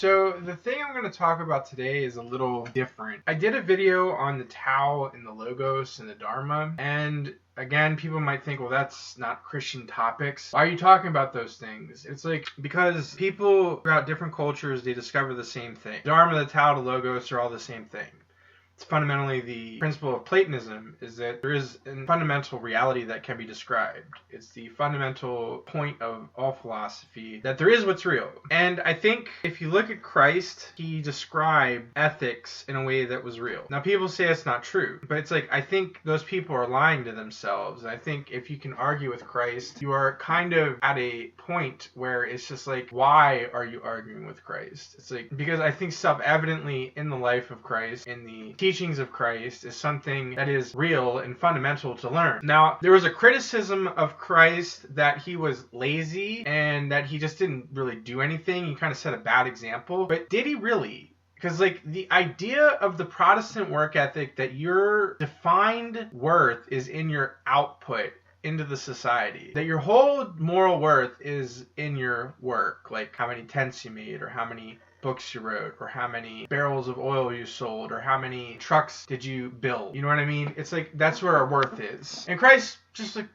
So the thing I'm going to talk about today is a little different. I did a video on the Tao and the Logos and the Dharma, and again, people might think, well, that's not Christian topics. Why are you talking about those things? It's like, because people throughout different cultures, they discover the same thing. Dharma, the Tao, the Logos are all the same thing. It's fundamentally the principle of Platonism is that there is a fundamental reality that can be described. It's the fundamental point of all philosophy that there is what's real. And I think if you look at Christ, he described ethics in a way that was real. Now, people say it's not true, but it's like, I think those people are lying to themselves. I think if you can argue with Christ, you are kind of at a point where it's just like, why are you arguing with Christ? It's like, because I think self-evidently in the life of Christ, in the teachings of Christ, is something that is real and fundamental to learn. Now, there was a criticism of Christ that he was lazy and that he just didn't really do anything. He kind of set a bad example. But did he really? Because, like, the idea of the Protestant work ethic that your defined worth is in your output into the society, that your whole moral worth is in your work, like how many tents you made or how many books you wrote or how many barrels of oil you sold or how many trucks did you build. You know what I mean? It's like, that's where our worth is. And Christ just like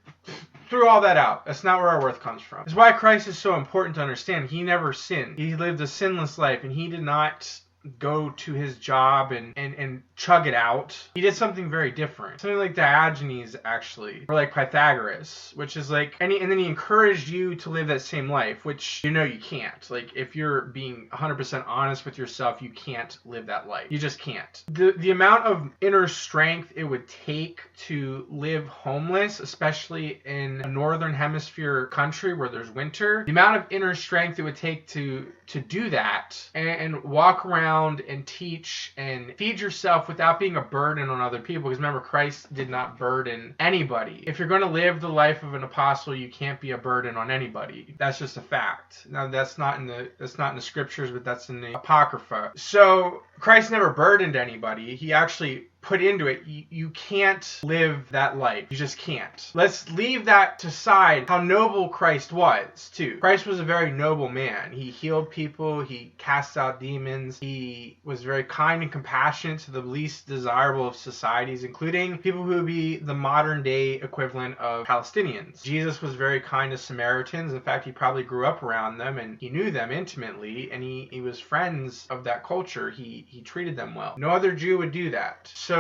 threw all that out. That's not where our worth comes from. It's why Christ is so important to understand. He never sinned. He lived a sinless life, and he did not go to his job and chug it out. He did something very different. Something like Diogenes, actually. Or like Pythagoras, which is like, and then he encouraged you to live that same life, which you know you can't. Like, if you're being 100% honest with yourself, you can't live that life. You just can't. The amount of inner strength it would take to live homeless, especially in a northern hemisphere country where there's winter, the amount of inner strength it would take to do that and walk around and teach and feed yourself without being a burden on other people. Because remember, Christ did not burden anybody. If you're going to live the life of an apostle, you can't be a burden on anybody. That's just a fact. Now, that's not in the scriptures, but that's in the Apocrypha. So Christ never burdened anybody. He actually put into it, you can't live that life. You just can't. Let's leave that to side, how noble Christ was, too. Christ was a very noble man. He healed people. He cast out demons. He was very kind and compassionate to the least desirable of societies, including people who would be the modern day equivalent of Palestinians. Jesus was very kind to Samaritans. In fact, he probably grew up around them, and he knew them intimately, and he was friends of that culture. He treated them well. No other Jew would do that. So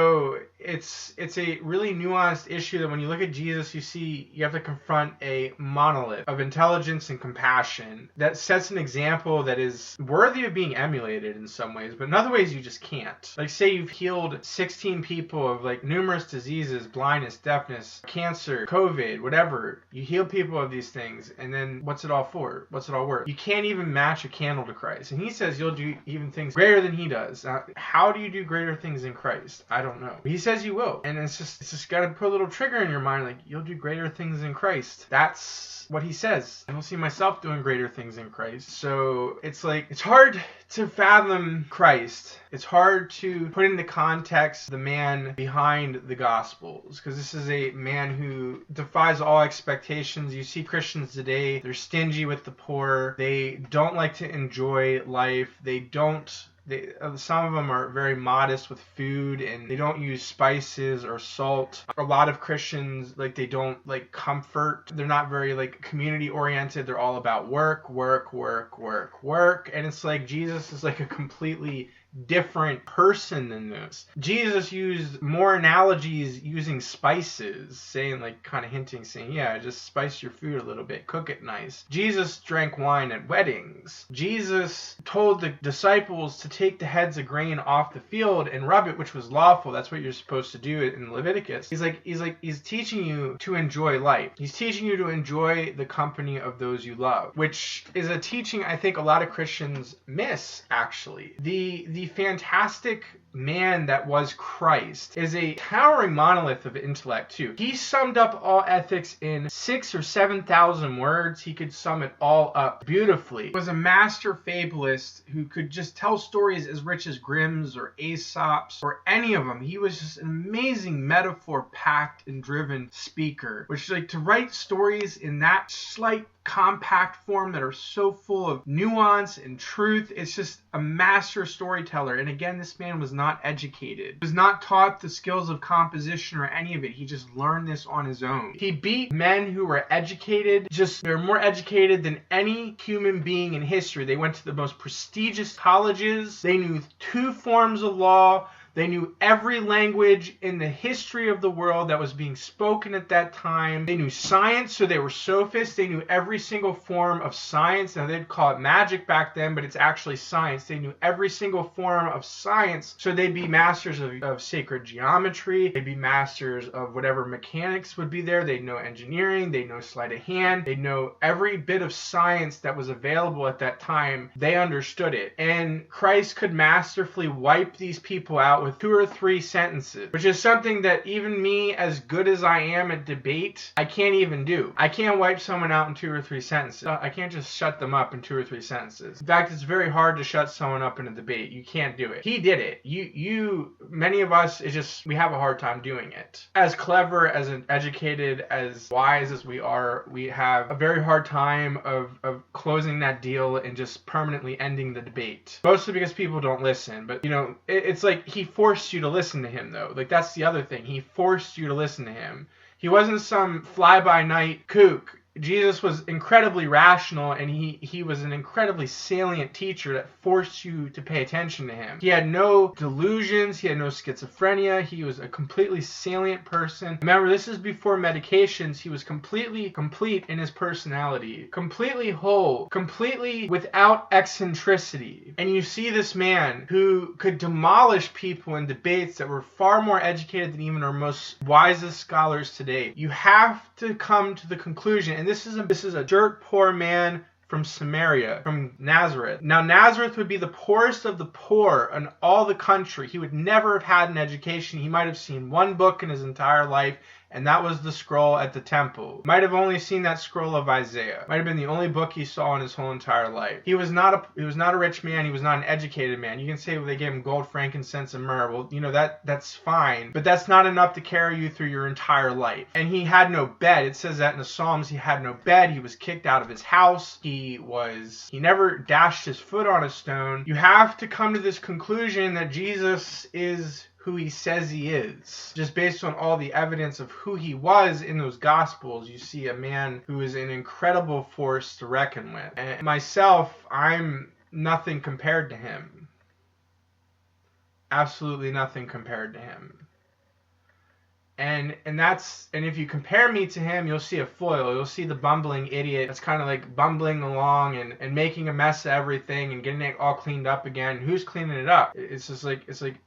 it's a really nuanced issue that when you look at Jesus, you have to confront a monolith of intelligence and compassion that sets an example that is worthy of being emulated in some ways, but in other ways you just can't. Like, say you've healed 16 people of like numerous diseases, blindness, deafness, cancer, COVID, whatever. You heal people of these things, and then what's it all for? What's it all worth? You can't even match a candle to Christ. And he says you'll do even things greater than he does. Now, how do you do greater things in Christ? I don't know. He says you will. And it's just got to put a little trigger in your mind, like, you'll do greater things in Christ. That's what he says. I don't see myself doing greater things in Christ. So it's like, it's hard to fathom Christ. It's hard to put into context the man behind the Gospels, because this is a man who defies all expectations. You see Christians today, they're stingy with the poor. They don't like to enjoy life. Some of them are very modest with food, and they don't use spices or salt. A lot of Christians, like, they don't like comfort. They're not very like community oriented. They're all about work. And it's like Jesus is like a completely different person than this. Jesus used more analogies using spices, saying, like, kind of hinting, saying, yeah, just spice your food a little bit, cook it nice. Jesus drank wine at weddings. Jesus told the disciples to take the heads of grain off the field and rub it, which was lawful. That's what you're supposed to do in Leviticus. He's teaching you to enjoy life. He's teaching you to enjoy the company of those you love, which is a teaching I think a lot of Christians miss, actually. The fantastic man that was Christ is a towering monolith of intellect too. He summed up all ethics in 6,000 or 7,000 words. He could sum it all up beautifully. He was a master fabulist who could just tell stories as rich as Grimm's or Aesop's or any of them. He was just an amazing metaphor-packed and driven speaker, which, like, to write stories in that slight compact form that are so full of nuance and truth. It's just a master storyteller. And again, this man was not educated. He was not taught the skills of composition or any of it. He just learned this on his own. He beat men who were educated. They're more educated than any human being in history. They went to the most prestigious colleges. They knew 2 forms of law. They knew every language in the history of the world that was being spoken at that time. They knew science, so they were sophists. They knew every single form of science. Now, they'd call it magic back then, but it's actually science. They knew every single form of science, so they'd be masters of sacred geometry. They'd be masters of whatever mechanics would be there. They'd know engineering. They'd know sleight of hand. They'd know every bit of science that was available at that time. They understood it. And Christ could masterfully wipe these people out with 2 or 3 sentences, which is something that even me, as good as I am at debate, I can't even do. I can't wipe someone out in 2 or 3 sentences. I can't just shut them up in 2 or 3 sentences. In fact, it's very hard to shut someone up in a debate. You can't do it. He did it. Many of us, we have a hard time doing it. As clever, as educated, as wise as we are, we have a very hard time of closing that deal and just permanently ending the debate. Mostly because people don't listen. But, it's like he forced you to listen to him, though. Like, that's the other thing. He forced you to listen to him. He wasn't some fly-by-night kook. Jesus was incredibly rational, and he was an incredibly salient teacher that forced you to pay attention to him. He had no delusions. He had no schizophrenia. He was a completely salient person. Remember, this is before medications. He was completely complete in his personality, completely whole, completely without eccentricity. And you see this man who could demolish people in debates that were far more educated than even our most wisest scholars today. You have to come to the conclusion, and this is a dirt poor man from Samaria, from Nazareth. Now, Nazareth would be the poorest of the poor in all the country. He would never have had an education. He might have seen 1 book in his entire life, and that was the scroll at the temple. Might have only seen that scroll of Isaiah. Might have been the only book he saw in his whole entire life. He was not a rich man. He was not an educated man. You can say, well, they gave him gold, frankincense, and myrrh. Well, that's fine, but that's not enough to carry you through your entire life. And he had no bed. It says that in the Psalms. He had no bed. He was kicked out of his house. He never dashed his foot on a stone. You have to come to this conclusion that Jesus is who he says he is. Just based on all the evidence of who he was in those Gospels, you see a man who is an incredible force to reckon with. And myself, I'm nothing compared to him. Absolutely nothing compared to him. And if you compare me to him, you'll see a foil. You'll see the bumbling idiot that's kind of like bumbling along and making a mess of everything and getting it all cleaned up again. Who's cleaning it up? It's like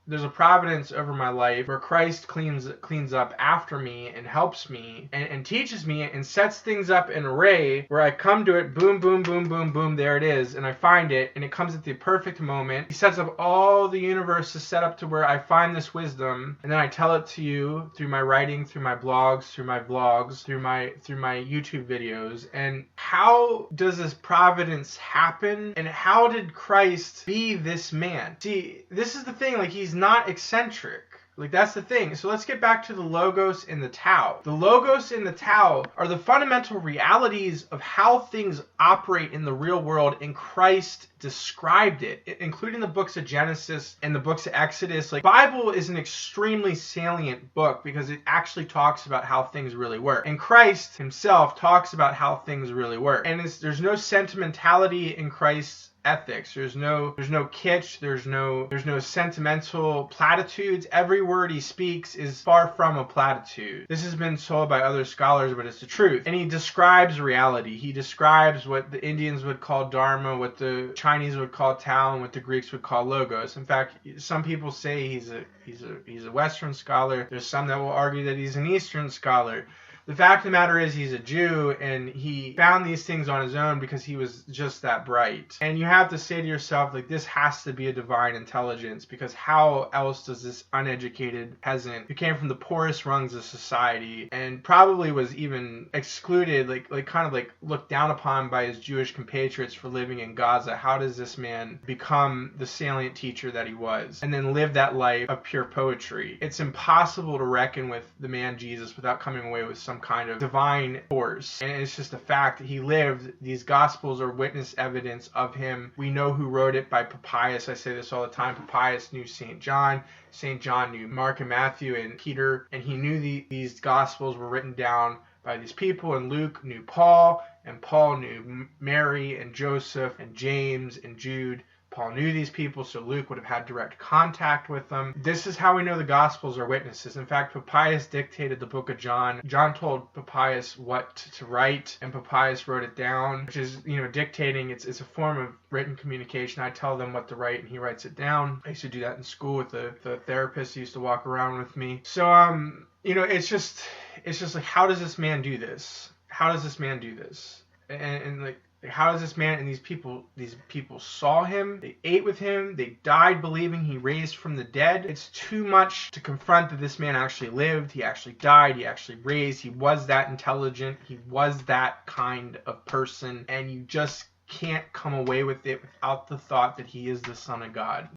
there's a providence over my life where Christ cleans up after me and helps me and teaches me and sets things up in an array where I come to it, boom, boom, boom, boom, boom, there it is, and I find it, and it comes at the perfect moment. He sets up all the universe to set up to where I find this wisdom, and then I tell it to you through my writing, through my blogs, through my vlogs, through my YouTube videos. And how does this providence happen? And how did Christ be this man? See, this is the thing, like, he's not eccentric. Like, that's the thing. So let's get back to the Logos and the Tao. The Logos and the Tao are the fundamental realities of how things operate in the real world, and Christ described it, including the books of Genesis and the books of Exodus. Like, Bible is an extremely salient book because it actually talks about how things really work. And Christ himself talks about how things really work. And there's no sentimentality in Christ's ethics. There's no kitsch. There's no sentimental platitudes. Every word he speaks is far from a platitude. This has been told by other scholars, but it's the truth. And he describes reality. He describes what the Indians would call Dharma, what the Chinese would call Tao, and what the Greeks would call Logos. In fact, some people say he's a Western scholar. There's some that will argue that he's an Eastern scholar. The fact of the matter is he's a Jew, and he found these things on his own because he was just that bright. And you have to say to yourself, like, this has to be a divine intelligence, because how else does this uneducated peasant who came from the poorest rungs of society and probably was even excluded, like kind of like looked down upon by his Jewish compatriots for living in Gaza, how does this man become the salient teacher that he was and then live that life of pure poetry? It's impossible to reckon with the man Jesus without coming away with some kind of divine force. And it's just a fact that he lived. These gospels are witness evidence of him. We know who wrote it by Papias. I say this all the time. Papias knew St. John. St. John knew Mark and Matthew and Peter, and he knew these gospels were written down by these people, and Luke knew Paul, and Paul knew Mary and Joseph and James and Jude. Paul knew these people, so Luke would have had direct contact with them. This is how we know the Gospels are witnesses. In fact, Papias dictated the book of John. John told Papias what to write, and Papias wrote it down, which is, dictating. It's a form of written communication. I tell them what to write, and he writes it down. I used to do that in school with the therapist who used to walk around with me. So, it's just like, how does this man do this? How does this man do this? And like, how does this man and these people saw him, they ate with him, they died believing he raised from the dead? It's too much to confront that this man actually lived, he actually died, he actually raised, he was that intelligent, he was that kind of person, and you just can't come away with it without the thought that he is the Son of God.